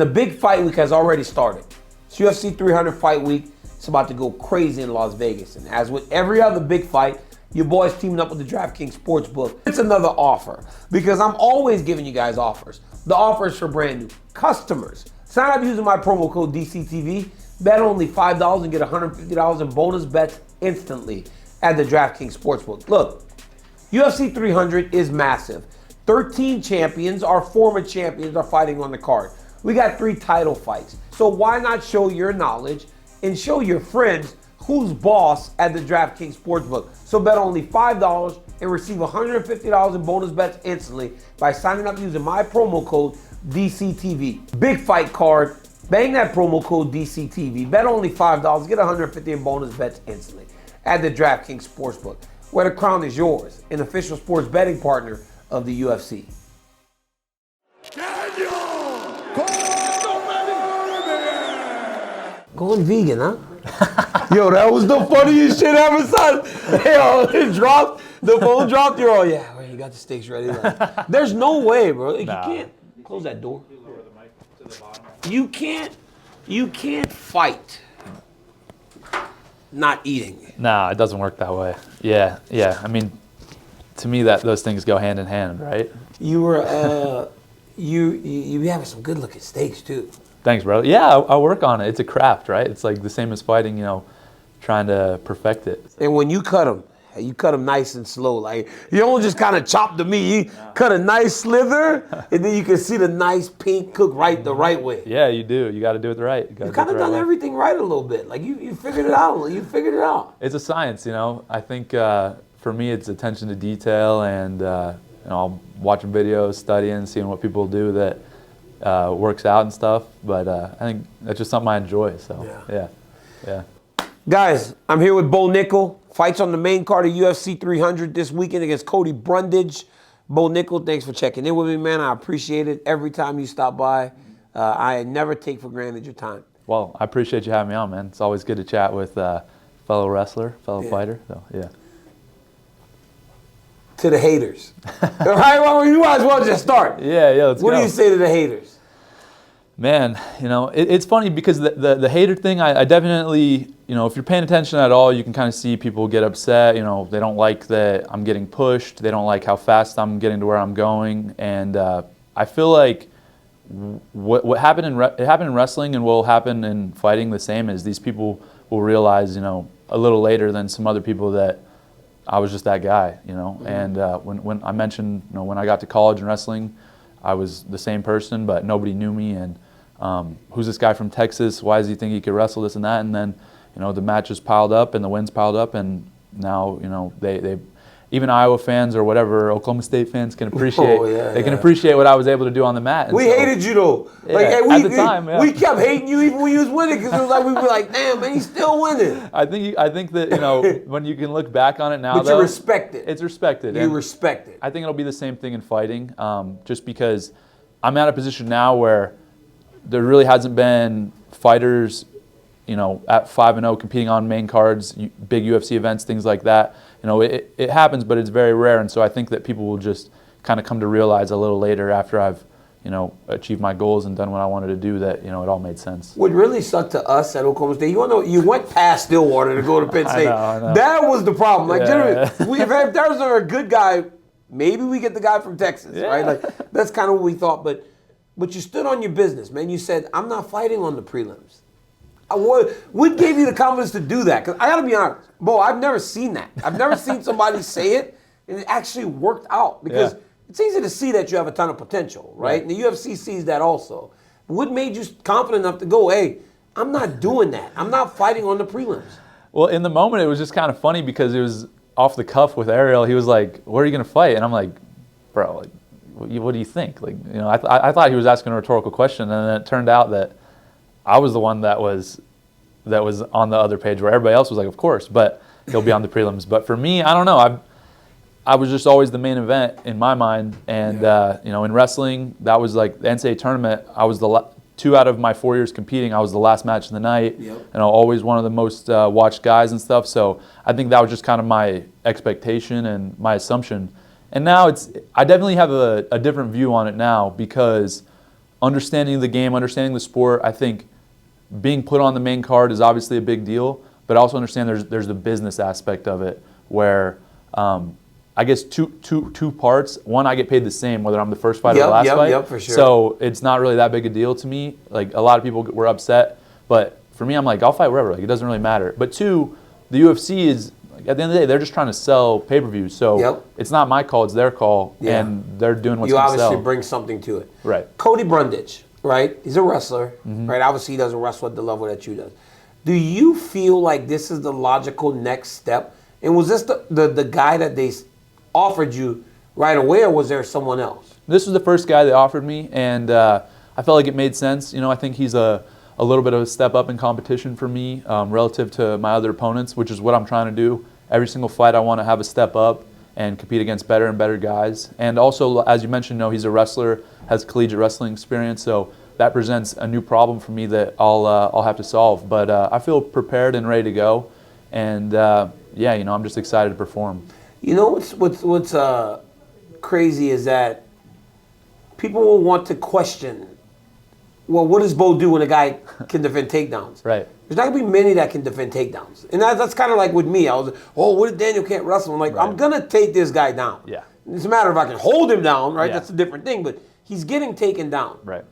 The big fight week has already started. It's UFC 300 fight week. It's about to go crazy in Las Vegas. And as with every other big fight, your boy's teaming up with the DraftKings Sportsbook. It's another offer because I'm always giving you guys offers. The offer is for brand new customers. Sign up using my promo code DCTV. Bet only $5 and get $150 in bonus bets instantly at the DraftKings Sportsbook. Look, UFC 300 is massive. 13 champions, our former champions, are fighting on the card. We got 3 title fights. So why not show your knowledge and show your friends who's boss at the DraftKings Sportsbook? So bet only $5 and receive $150 in bonus bets instantly by signing up using my promo code DCTV. Big fight card. Bang that promo code DCTV. Bet only $5. Get $150 in bonus bets instantly at the DraftKings Sportsbook, where the crown is yours, an official sports betting partner of the UFC. Daniel Cormier! Going vegan, huh? Yo, that was the funniest shit ever, son. Yo, it dropped. The phone dropped. You're all, yeah, well, you got the steaks ready. Like, there's no way, bro. You can't. Close that door. You can't fight not eating. Nah, it doesn't work that way. Yeah. I mean, to me, those things go hand in hand, right? You were, you having some good looking steaks too. Thanks, bro. Yeah, I work on it. It's a craft, right? It's like the same as fighting, trying to perfect it. And when you cut them nice and slow. Like, you don't just kind of chop the meat. You cut a nice slither, and then you can see the nice pink cook the right way. Yeah, you do. You got to do it right. You kind of done everything right a little bit. Like, you figured it out. You figured it out. It's a science, I think for me, it's attention to detail and, watching videos, studying, seeing what people do that works out and stuff. But I think that's just something I enjoy. So, yeah. Guys, I'm here with Bo Nickal. Fights on the main card of UFC 300 this weekend against Cody Brundage. Bo Nickal, thanks for checking in with me, man. I appreciate it every time you stop by. I never take for granted your time. Well, I appreciate you having me on, man. It's always good to chat with fellow wrestler, fellow fighter. So, yeah. To the haters. All right, well, you might as well just start. Yeah, let's go. What do you say to the haters? Man, it's funny because the hater thing, I definitely, if you're paying attention at all, you can kind of see people get upset. They don't like that I'm getting pushed. They don't like how fast I'm getting to where I'm going. And I feel like what happened it happened in wrestling and will happen in fighting the same is these people will realize, a little later than some other people that I was just that guy, Mm-hmm. And when I mentioned, when I got to college in wrestling, I was the same person, but nobody knew me. And who's this guy from Texas? Why does he think he could wrestle, this and that? And then, the matches piled up and the wins piled up, and now, they even Iowa fans or whatever, Oklahoma State fans can appreciate. They can appreciate what I was able to do on the mat. And we hated you though. At the time, we kept hating you even when you was winning because it was like we were like, damn man, he's still winning. I think that when you can look back on it now, but you respect it. It's respected. You respect it. I think it'll be the same thing in fighting, just because I'm at a position now where there really hasn't been fighters, at 5-0 competing on main cards, big UFC events, things like that. It happens, but it's very rare. And so I think that people will just kind of come to realize a little later after I've, achieved my goals and done what I wanted to do that, it all made sense. What really sucked to us at Oklahoma State, you went past Stillwater to go to Penn State. I know. That was the problem. Like, generally, if there's a good guy, maybe we get the guy from Texas, right? Like, that's kind of what we thought. But you stood on your business, man. You said, I'm not fighting on the prelims. What gave you the confidence to do that? Because I got to be honest, Bo, I've never seen that. I've never seen somebody say it and it actually worked out. Because it's easy to see that you have a ton of potential, right? And the UFC sees that also. But what made you confident enough to go, hey, I'm not doing that. I'm not fighting on the prelims. Well, in the moment, it was just kind of funny because it was off the cuff with Ariel. He was like, where are you going to fight? And I'm like, bro, what do you think? Like, I thought he was asking a rhetorical question, and then it turned out that I was the one that was on the other page where everybody else was like, of course, but he'll be on the prelims. But for me, I don't know. I was just always the main event in my mind, and in wrestling, that was like the NCAA tournament. I was 2 out of my 4 years competing. I was the last match of the night, and always one of the most watched guys and stuff. So I think that was just kind of my expectation and my assumption. And now I definitely have a different view on it now because understanding the game, understanding the sport. I think being put on the main card is obviously a big deal, but I also understand there's the business aspect of it where I guess two parts. One, I get paid the same whether I'm the first fight or the last fight. Yep, for sure. So it's not really that big a deal to me. Like a lot of people were upset, but for me, I'm like, I'll fight wherever. Like it doesn't really matter. But two, the UFC is, like, at the end of the day, they're just trying to sell pay-per-views. So it's not my call, it's their call, and they're doing what's going to sell. You obviously bring something to it. Right. Cody Brundage, right? He's a wrestler, right? Obviously, he doesn't wrestle at the level that you do. Do you feel like this is the logical next step? And was this the guy that they offered you right away, or was there someone else? This was the first guy they offered me, and I felt like it made sense. You know, I think he's a little bit of a step up in competition for me relative to my other opponents, which is what I'm trying to do. Every single fight I want to have a step up and compete against better and better guys. And also, as you mentioned, he's a wrestler, has collegiate wrestling experience, so that presents a new problem for me that I'll have to solve. But I feel prepared and ready to go, and yeah, I'm just excited to perform. You know what's crazy is that people will want to question, well, what does Bo do when a guy can defend takedowns? Right. There's not going to be many that can defend takedowns. And that's kind of like with me. I was, what if Daniel can't wrestle? I'm like, I'm going to take this guy down. Yeah. It's a matter of if I can hold him down, right? Yeah. That's a different thing. But he's getting taken down. Right.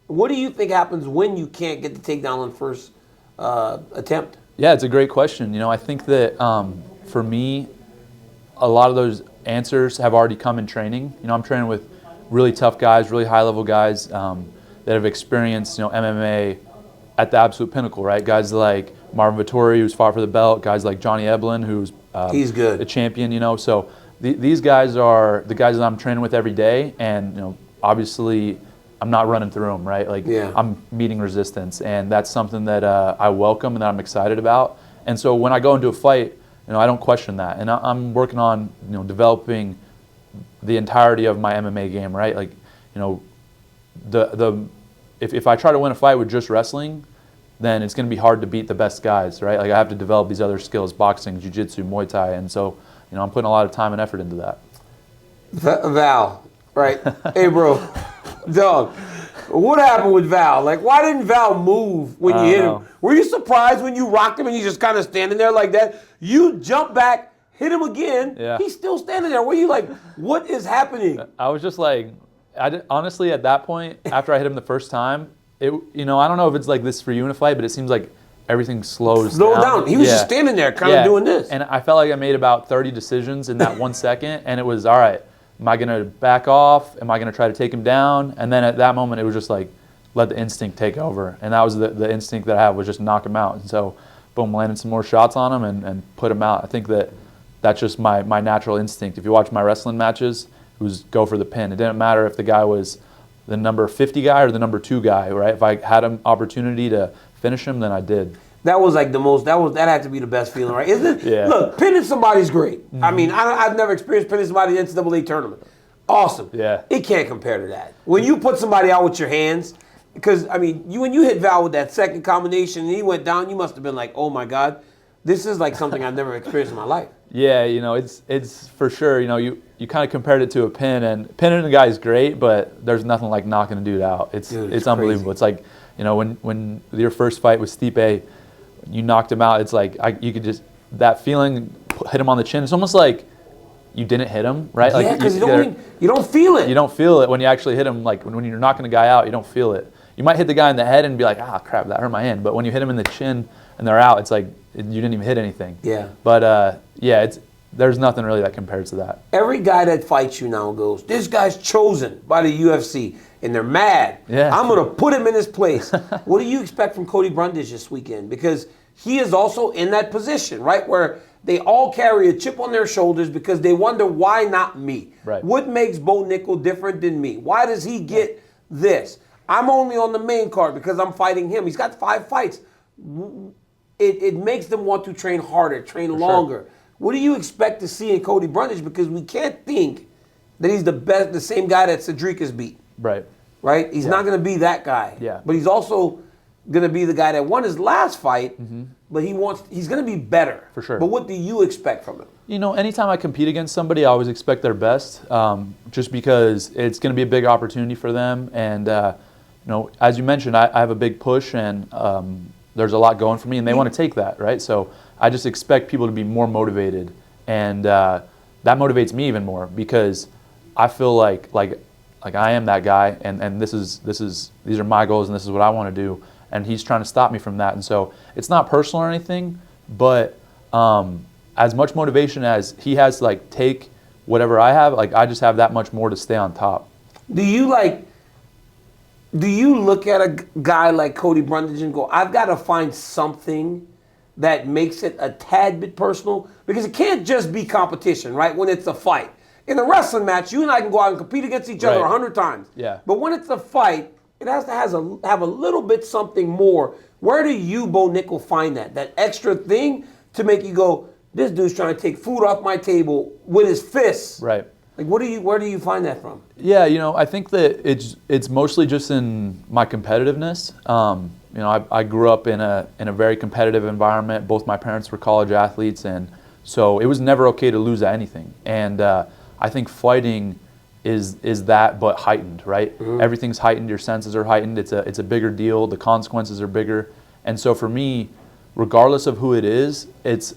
What do you think happens when you can't get the takedown on first attempt? Yeah, it's a great question. I think that for me, a lot of those answers have already come in training. I'm training with really tough guys, really high-level guys that have experienced, MMA at the absolute pinnacle, right? Guys like Marvin Vettori, who's fought for the belt. Guys like Johnny Eblen, who's he's good, a champion. So these guys are the guys that I'm training with every day, and obviously I'm not running through them, right? Like I'm meeting resistance, and that's something that I welcome and that I'm excited about. And so when I go into a fight, I don't question that, and I'm working on developing the entirety of my MMA game, right? Like if I try to win a fight with just wrestling, then it's going to be hard to beat the best guys, right? Like I have to develop these other skills, boxing, jiu-jitsu, Muay Thai, and so I'm putting a lot of time and effort into that. Val, right? Hey, bro, dog, what happened with Val? Like, why didn't Val move when you hit him? Were you surprised when you rocked him and he's just kind of standing there like that? You jump back, hit him again, he's still standing there. Were you like, what is happening? I was just like, honestly, at that point, after I hit him the first time, I don't know if it's like this for you in a fight, but it seems like everything slows down. He was just standing there kind of doing this. And I felt like I made about 30 decisions in that 1 second, and it was, all right, am I going to back off? Am I going to try to take him down? And then at that moment, it was just like, let the instinct take over. And that was the instinct that I had, was just knock him out. And so, boom, landed some more shots on him and put him out. I think that's just my natural instinct. If you watch my wrestling matches, it was go for the pin. It didn't matter if the guy was the number 50 guy or the number 2 guy, right? If I had an opportunity to finish him, then I did. That was like that had to be the best feeling, right? Isn't it? Yeah. Look, pinning somebody's great. I mean, I've never experienced pinning somebody in the NCAA tournament. Awesome. Yeah. It can't compare to that. When you put somebody out with your hands, because, I mean, when you hit Val with that second combination and he went down, you must have been like, oh my God, this is like something I've never experienced in my life. Yeah, it's for sure, you kind of compared it to a pin, and pinning the guy is great, but there's nothing like knocking a dude out. It's unbelievable. It's like, when your first fight with Stipe, you knocked him out, it's like you could just, that feeling, hit him on the chin. It's almost like you didn't hit him, right? Yeah, like because you don't feel it. You don't feel it when you actually hit him. Like when you're knocking a guy out, you don't feel it. You might hit the guy in the head and be like, crap, that hurt my hand. But when you hit him in the chin and they're out, it's like you didn't even hit anything. Yeah. But there's nothing really that compares to that. Every guy that fights you now goes, this guy's chosen by the UFC, and they're mad. Yeah. I'm going to put him in his place. What do you expect from Cody Brundage this weekend? Because he is also in that position, right, where they all carry a chip on their shoulders because they wonder, why not me? Right. What makes Bo Nickal different than me? Why does he get this? I'm only on the main card because I'm fighting him. He's got 5 fights. It makes them want to train harder, train longer. Sure. What do you expect to see in Cody Brundage? Because we can't think that he's the same guy that Cedric has beat. Right. Right? He's not going to be that guy. Yeah. But he's also going to be the guy that won his last fight, but he's going to be better. For sure. But what do you expect from him? Anytime I compete against somebody, I always expect their best, just because it's going to be a big opportunity for them. And, as you mentioned, I have a big push, and there's a lot going for me, and they want to take that, right? So I just expect people to be more motivated, and that motivates me even more because I feel like I am that guy, and these are my goals, and this is what I want to do, and he's trying to stop me from that. And so it's not personal or anything, but as much motivation as he has to take whatever I have, I just have that much more to stay on top. Do you look at a guy like Cody Brundage and go, I've got to find something that makes it a tad bit personal? Because it can't just be competition, right? When it's a fight. In a wrestling match, you and I can go out and compete against each other 100 times. Yeah. But when it's a fight, it has to have a little bit something more. Where do you, Bo Nickal, find that extra thing to make you go, this dude's trying to take food off my table with his fists? Right. Where do you find that from? Yeah, I think that it's mostly just in my competitiveness. I grew up in a very competitive environment. Both my parents were college athletes, and so it was never okay to lose at anything. And I think fighting is that, but heightened, right? Mm-hmm. Everything's heightened. Your senses are heightened. It's a bigger deal. The consequences are bigger. And so for me, regardless of who it is, it's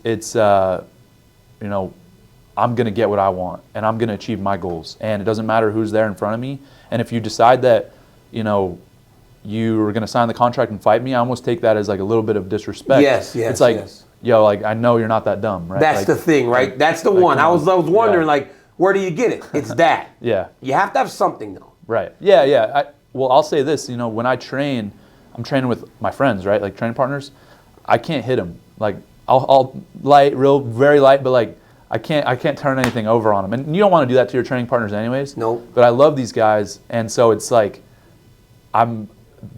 I'm going to get what I want, and I'm going to achieve my goals. And it doesn't matter who's there in front of me. And if you decide that, you are going to sign the contract and fight me, I almost take that as a little bit of disrespect. Yes. It's I know you're not that dumb, right? That's the thing, right? That's the one. I was wondering, where do you get it? It's that. Yeah. You have to have something, though. Right. Yeah. I'll say this, when I train, I'm training with my friends, right? Training partners. I can't hit them. I'll light, very light, but I can't turn anything over on them. And you don't want to do that to your training partners anyways. No. But I love these guys, and so it's I'm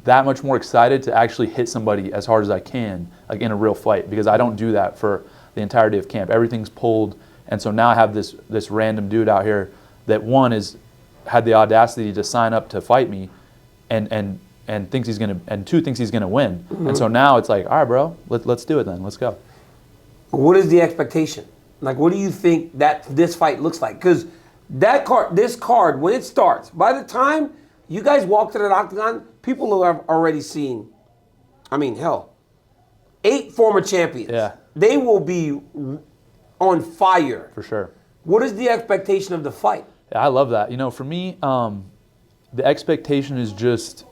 that much more excited to actually hit somebody as hard as I can, in a real fight, because I don't do that for the entirety of camp. Everything's pulled, and so now I have this random dude out here that had the audacity to sign up to fight me, and thinks he's gonna, and two, thinks he's gonna win. Mm-hmm. And so now it's all right, bro, let's do it then. Let's go. What is the expectation? What do you think that this fight looks like? Because this card, when it starts, by the time you guys walk to that octagon, people have already seen, 8 former champions. Yeah. They will be on fire. For sure. What is the expectation of the fight? Yeah, I love that. For me, the expectation is just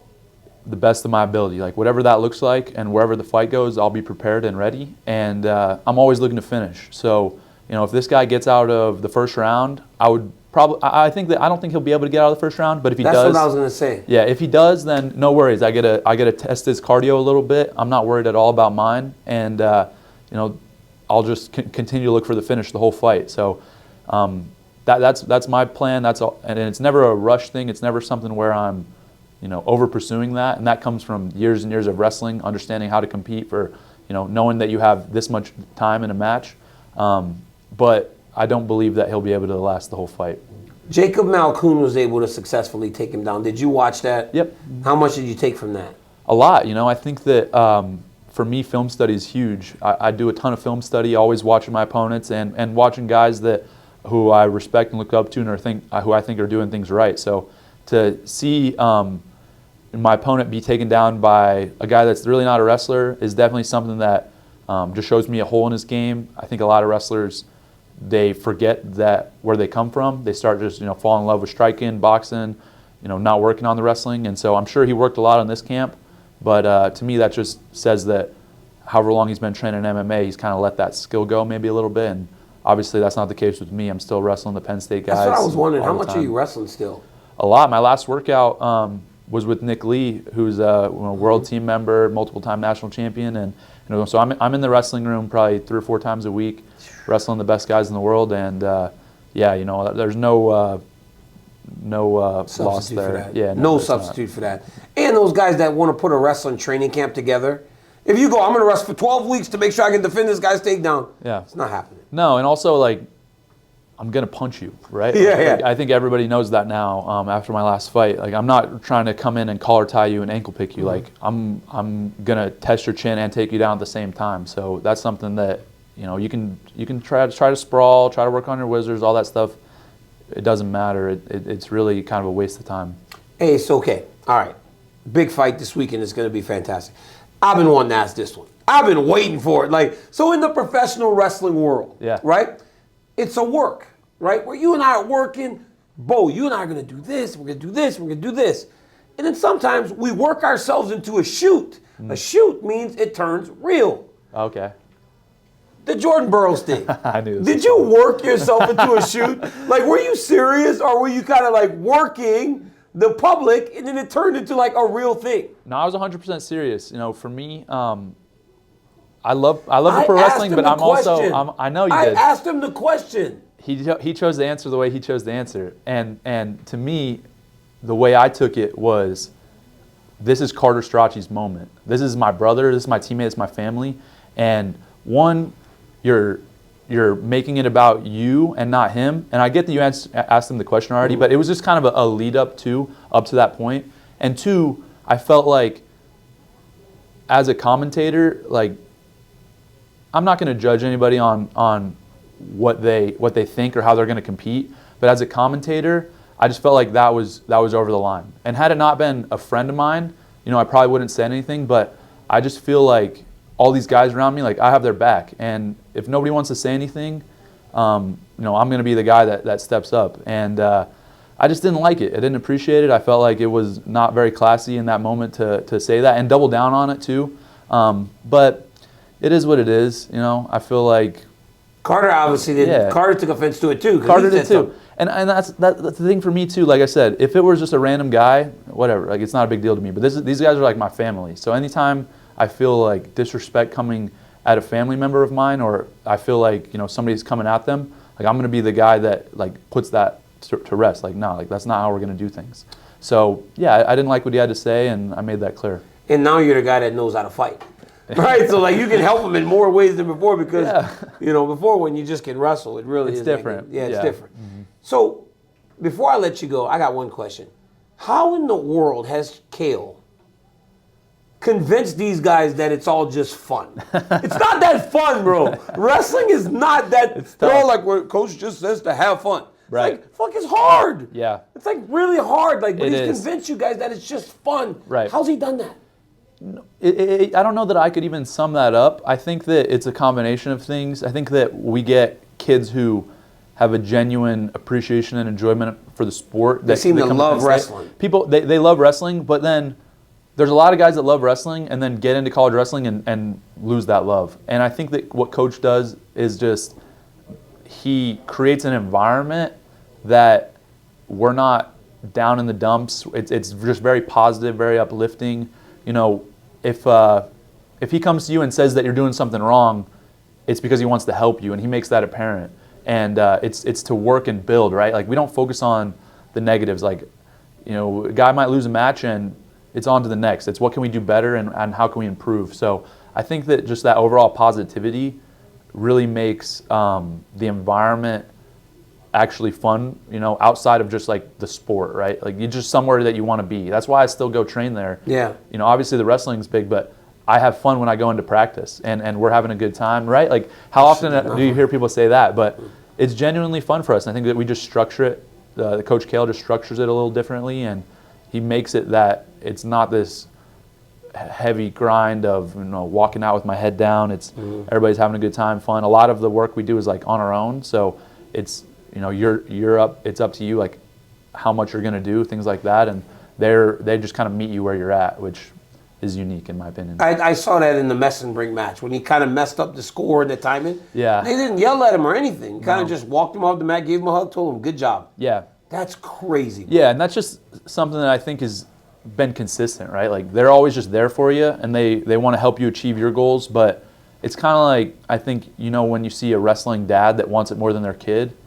the best of my ability. Whatever that looks like, and wherever the fight goes, I'll be prepared and ready. And I'm always looking to finish. So, if this guy gets out of the first round, I would probably. I don't think he'll be able to get out of the first round. But if he does, that's what I was gonna say. Yeah, if he does, then no worries. I get to test his cardio a little bit. I'm not worried at all about mine, and I'll just continue to look for the finish the whole fight. So that's my plan. That's all, and it's never a rush thing. It's never something where I'm over pursuing that, and that comes from years and years of wrestling, understanding how to compete for knowing that you have this much time in a match. But I don't believe that he'll be able to last the whole fight. Jacob Malkoun was able to successfully take him down. Did you watch that? Yep. How much did you take from that? A lot. I think that for me, film study is huge. I do a ton of film study, always watching my opponents and watching guys who I respect and look up to, and who I think are doing things right. So to see my opponent be taken down by a guy that's really not a wrestler is definitely something that just shows me a hole in his game. I think a lot of wrestlers, they forget that where they come from. They start just falling in love with striking, boxing, not working on the wrestling. And so I'm sure he worked a lot on this camp, but to me that just says that however long he's been training MMA, he's kind of let that skill go maybe a little bit. And obviously that's not the case with me. I'm still wrestling the Penn State guys. That's what I was wondering. How much are you wrestling still? A lot. My last workout was with Nick Lee, who's a world team member, multiple-time national champion, and so I'm in the wrestling room probably 3 or 4 times a week, wrestling the best guys in the world, and there's no loss there. Yeah, no substitute for that. And those guys that want to put a wrestling training camp together, if you go, I'm going to wrestle for 12 weeks to make sure I can defend this guy's takedown. Yeah, it's not happening. No, and also I'm gonna punch you, right? Yeah. I think everybody knows that now. After my last fight, I'm not trying to come in and collar tie you and ankle pick you. Mm-hmm. I'm gonna test your chin and take you down at the same time. So that's something that you can try to sprawl, try to work on your wizards, all that stuff. It doesn't matter. It's really kind of a waste of time. Hey, it's okay. All right. big fight this weekend is going to be fantastic. I've been wanting to ask this one. I've been waiting for it. Like, so in the professional wrestling world, right? It's a work, right? Where you and I are working. Bo, you and I are going to do this, we're going to do this, we're going to do this. And then sometimes we work ourselves into a shoot. A shoot means it turns real. Okay. The Jordan Burroughs thing. I knew this. Did you work yourself into a shoot? Like, were you serious, or were you kind of like working the public and then it turned into like a real thing? No, I was 100% serious. You know, for me, I love the pro wrestling, but I know you did. I asked him the question. He chose the answer the way he chose the answer. And to me, the way I took it was, this is Carter Strachey's moment. This is my brother, this is my teammate, it's my family. And one, you're making it about you and not him. And I get that you asked him the question already, but it was just kind of a lead up to that point. And two, I felt like as a commentator, like, I'm not going to judge anybody on what they think or how they're going to compete. But as a commentator, I just felt like that was over the line. And had it not been a friend of mine, you know, I probably wouldn't say anything. But I just feel like all these guys around me, like, I have their back. And if nobody wants to say anything, you know, I'm going to be the guy that steps up. And I just didn't like it. I didn't appreciate it. I felt like it was not very classy in that moment to say that and double down on it too. But it is what it is. You know, I feel like Carter obviously did. Yeah. Carter took offense to it too. Carter did too. And that's the thing for me too. Like I said, if it was just a random guy, whatever, like, it's not a big deal to me. But these guys are like my family. So anytime I feel like disrespect coming at a family member of mine, or I feel like, you know, somebody's coming at them, like, I'm going to be the guy that, like, puts that to rest. Like, no, like, that's not how we're going to do things. So yeah, I didn't like what he had to say, and I made that clear. And now you're the guy that knows how to fight. Right, so like, you can help him in more ways than before, because you know, before, when you just can wrestle, it really is different. It's different. Mm-hmm. So before I let you go, I got one question. How in the world has Kale convinced these guys that it's all just fun? It's not that fun, bro. Wrestling is not that. They're all like, well, coach just says to have fun. Right. It's like, fuck, it's hard. Yeah. It's like really hard. Like, but he's convinced you guys that it's just fun. Right. How's he done that? I don't know that I could even sum that up. I think that it's a combination of things. I think that we get kids who have a genuine appreciation and enjoyment for the sport. They seem to love wrestling. People, they love wrestling, but then there's a lot of guys that love wrestling and then get into college wrestling and lose that love. And I think that what Coach does is just, he creates an environment that we're not down in the dumps. It's just very positive, very uplifting. You know, if he comes to you and says that you're doing something wrong, it's because he wants to help you, and he makes that apparent. And it's to work and build, right? Like, we don't focus on the negatives. Like, you know, a guy might lose a match and it's on to the next. It's what can we do better and how can we improve? So I think that just that overall positivity really makes the environment actually fun, you know, outside of just like the sport, right? Like, you're just somewhere that you want to be. That's why I still go train there. Yeah. You know, obviously the wrestling's big, but I have fun when I go into practice and we're having a good time, right? Like, how often do you hear people say that? But it's genuinely fun for us. And I think that we just structure it. The Coach Kale just structures it a little differently, and he makes it that it's not this heavy grind of, you know, walking out with my head down. It's everybody's having a good time, fun. A lot of the work we do is like on our own, so it's, you know, you're up. It's up to you, like how much you're gonna do, things like that, and they just kind of meet you where you're at, which is unique in my opinion. I saw that in the mess and bring match when he kind of messed up the score and the timing. Yeah. They didn't yell at him or anything. Kind of just walked him off the mat, gave him a hug, told him good job. Yeah. That's crazy. Yeah, and that's just something that I think has been consistent, right? Like, they're always just there for you, and they want to help you achieve your goals, but it's kind of like, I think, you know, when you see a wrestling dad that wants it more than their kid,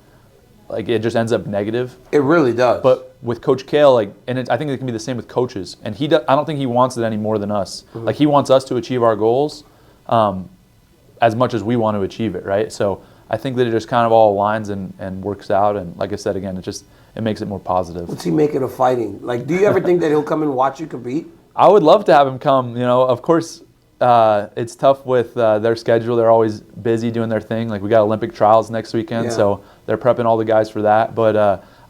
like, it just ends up negative. It really does. But with Coach Kale, like, and I think it can be the same with coaches, and I don't think he wants it any more than us. Like, he wants us to achieve our goals as much as we want to achieve it, right? So I think that it just kind of all aligns and works out, and like I said, again, it makes it more positive. What's he make it of fighting? Like, do you ever think that he'll come and watch you compete? I would love to have him come. You know, of course, it's tough with their schedule. They're always busy doing their thing. Like, we got Olympic trials next weekend, so they're prepping all the guys for that. But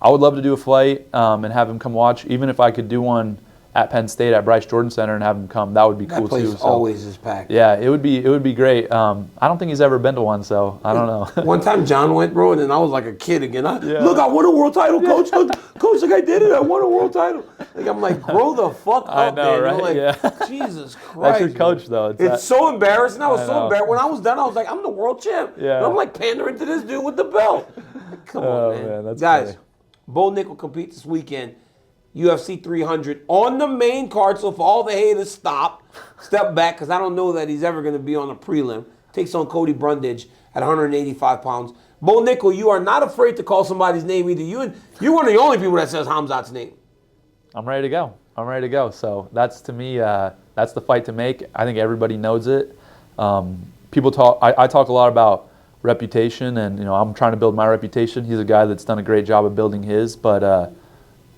I would love to do a fight and have him come watch, even if I could do one at Penn State at Bryce Jordan Center and have him come. That would be cool That place too. So, always is packed. yeah, it would be great. I don't think he's ever been to one, so I don't know. One time John went, bro, and then I was like a kid again. Look, I won a world title, coach. Look, coach, like I did it. I won a world title. Like I'm like, grow the fuck up, I know, man. right? You know, like, Yeah. Jesus Christ. That's your coach, though. It's so embarrassing. I was so know. embarrassed. When I was done, I was like, I'm the world champ. Yeah. And I'm like pandering to this dude with the belt. Come on, man. That's Guys, funny. Bo Nickal competes this weekend. UFC 300 on the main card. So for all the haters, step back, because I don't know that he's ever going to be on a prelim. Takes on Cody Brundage at 185 pounds. Bo Nickal, you are not afraid to call somebody's name either. You're one of the only people that says Khamzat's name. I'm ready to go. So that's, to me, that's the fight to make. I think everybody knows it. People talk. I talk a lot about reputation, and I'm trying to build my reputation. He's a guy that's done a great job of building his, but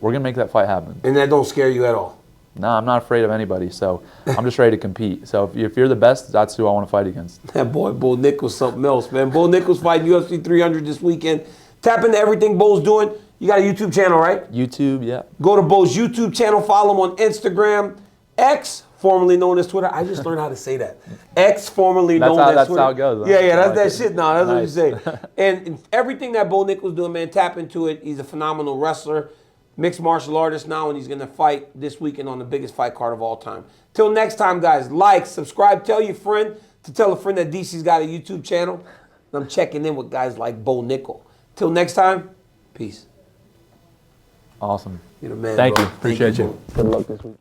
we're gonna make that fight happen. And that don't scare you at all? No, I'm not afraid of anybody. So I'm just ready to compete. So if you're the best, that's who I want to fight against. That boy Bo Nickal's something else, man. Bo Nickal's fighting UFC 300 this weekend. Tap into everything Bo's doing. You got a YouTube channel, right? YouTube, yeah. Go to Bo's YouTube channel. Follow him on Instagram. X, formerly known as Twitter. I just learned how to say that. X, formerly known as that's Twitter. how it goes. Yeah, that's like that it. shit now. That's Nice. what you say. And everything that Bo Nickal's doing, man, tap into it. He's a phenomenal wrestler, mixed martial artist now, and he's going to fight this weekend on the biggest fight card of all time. Till next time, guys, like, subscribe, tell your friend to tell a friend that DC's got a YouTube channel. And I'm checking in with guys like Bo Nickal. Till next time, peace. Awesome. You're the man, Thank bro. you. Appreciate you. Good luck this week.